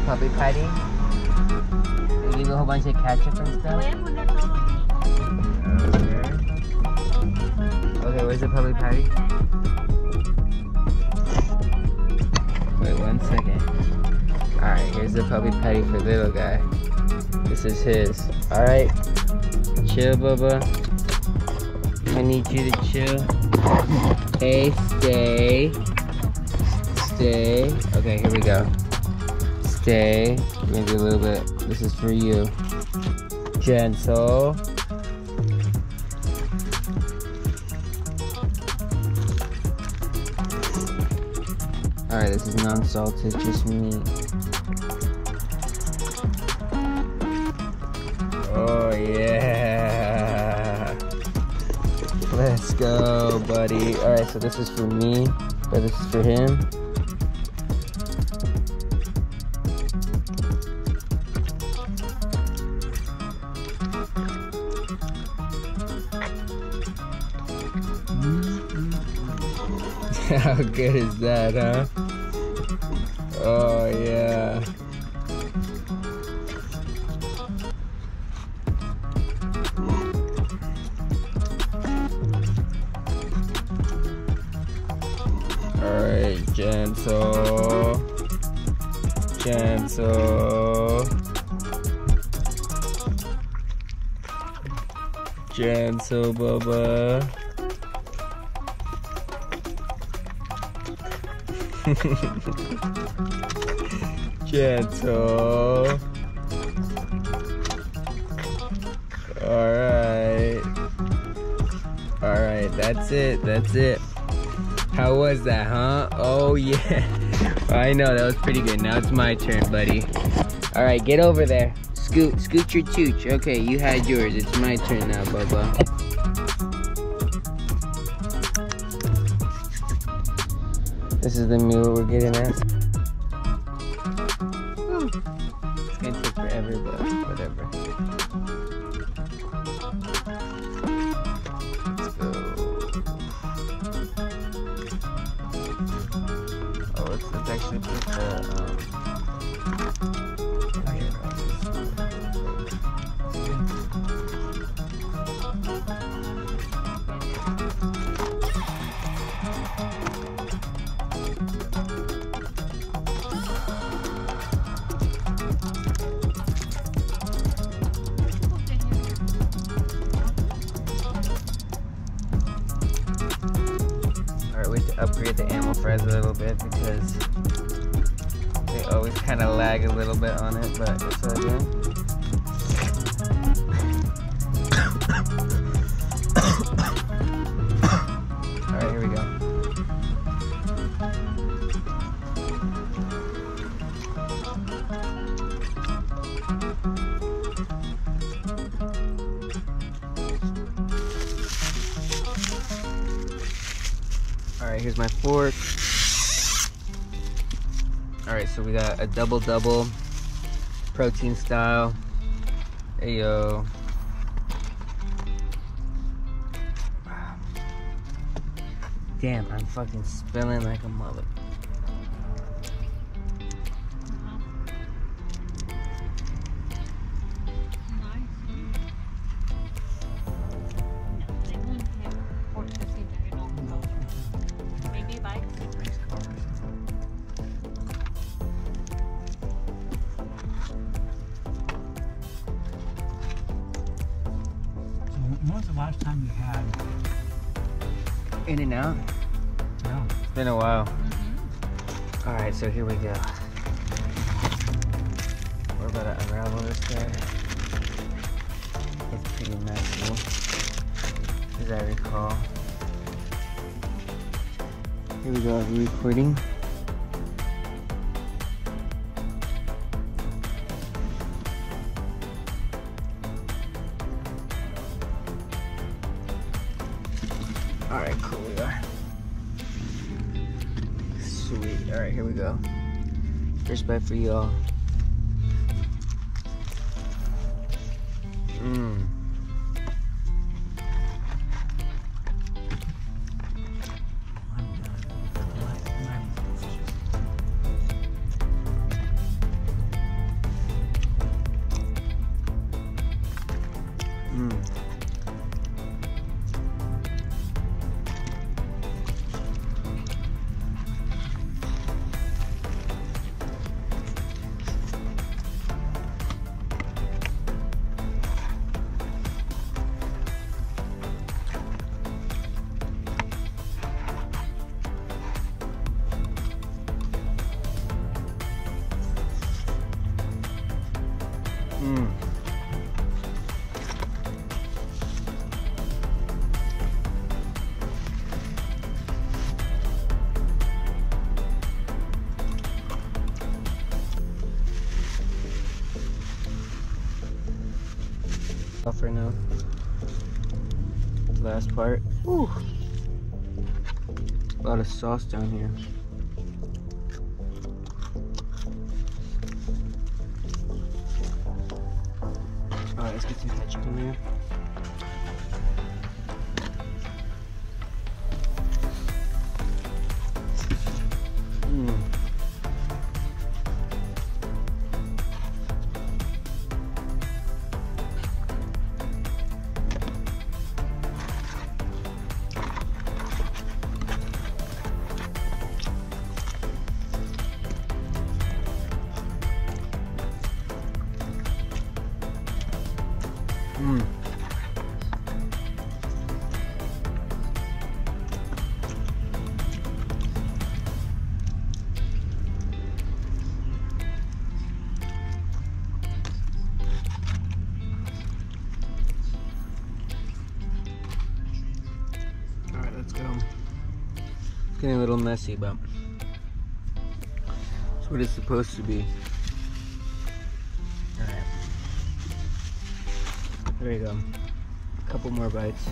puppy patty. They give you a whole bunch of ketchup and stuff. Okay, where's the puppy patty? Wait 1 second. Alright, here's the puppy patty for little guy. This is his. Alright. Chill, Bubba. I need you to chill. Hey, stay. Stay. Okay, here we go. Stay. We're gonna do a little bit. This is for you. Gentle. Alright, this is non-salted, just meat. Oh yeah! Let's go, buddy. Alright, so this is for me, but this is for him. How good is that, huh? Oh yeah. Alright, gentle. Gentle. Gentle, Bubba. Gentle. Alright. Alright, that's it. That's it. How was that, huh? Oh, yeah. I know, that was pretty good. Now it's my turn, buddy. Alright, get over there. Scoot your chooch. Okay, you had yours. It's my turn now, Bubba. This is the meal we're getting at. It's gonna take forever, but whatever. Let's go. Oh, let's actually put the we have to upgrade the animal fries a little bit because they always kind of lag a little bit on it, but it's all good. Alright, here we go. Alright, here's my fork. Alright, so we got a double protein style. Ayo. Damn, I'm fucking spilling like a mother. When was the last time you had In-N-Out? No. It's been a while. Alright, so here we go. We're about to unravel this guy. It's pretty messy, as I recall. Here we go, are we recording? Alright, cool, we are. Sweet. Alright, here we go. First bite for y'all. Mmm. off right now. Last part. Ooh. A lot of sauce down here. Alright, let's get some ketchup in there. Alright, let's go. It's getting a little messy, but that's what it's supposed to be. Alright. There you go. A couple more bites.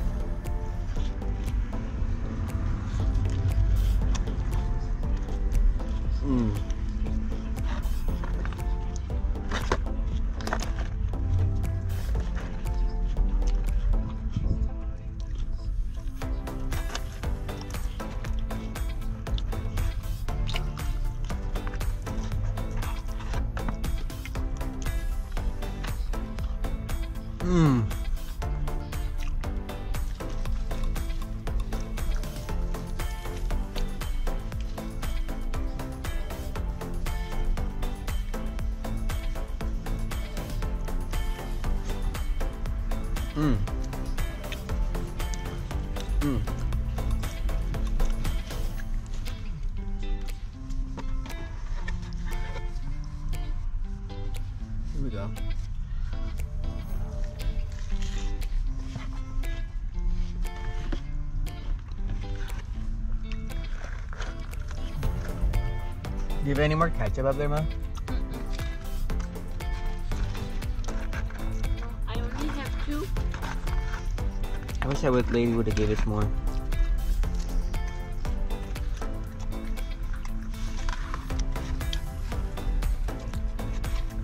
Here we go. Do you have any more ketchup up there, Mom? I only have 2. I wish that lady would have gave us more.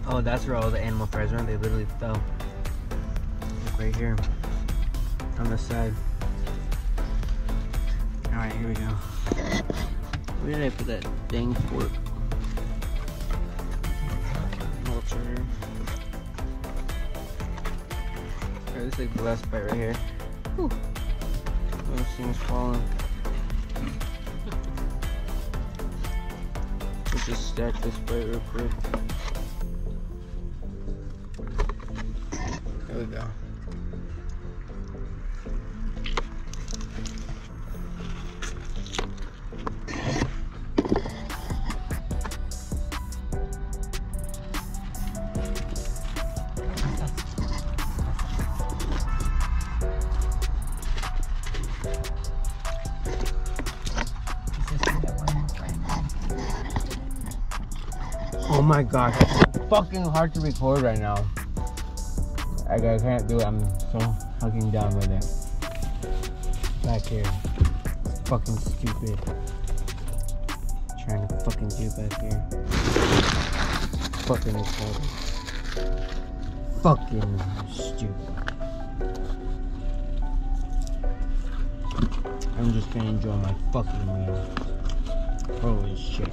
Oh, that's where all the animal fries went. They literally fell. Like right here. On the side. Alright, here we go. Where did I put that dang fork? Alright, this is like the last bite right here. Whew. Those things falling. Let's just stack this bite real quick. There we go. Oh my gosh, it's fucking hard to record right now. I can't do it. I'm so fucking done with it. Back here. It's fucking stupid. Trying to fucking do back here. Fucking retarded. Fucking stupid. I'm just gonna enjoy my fucking meal. Holy shit.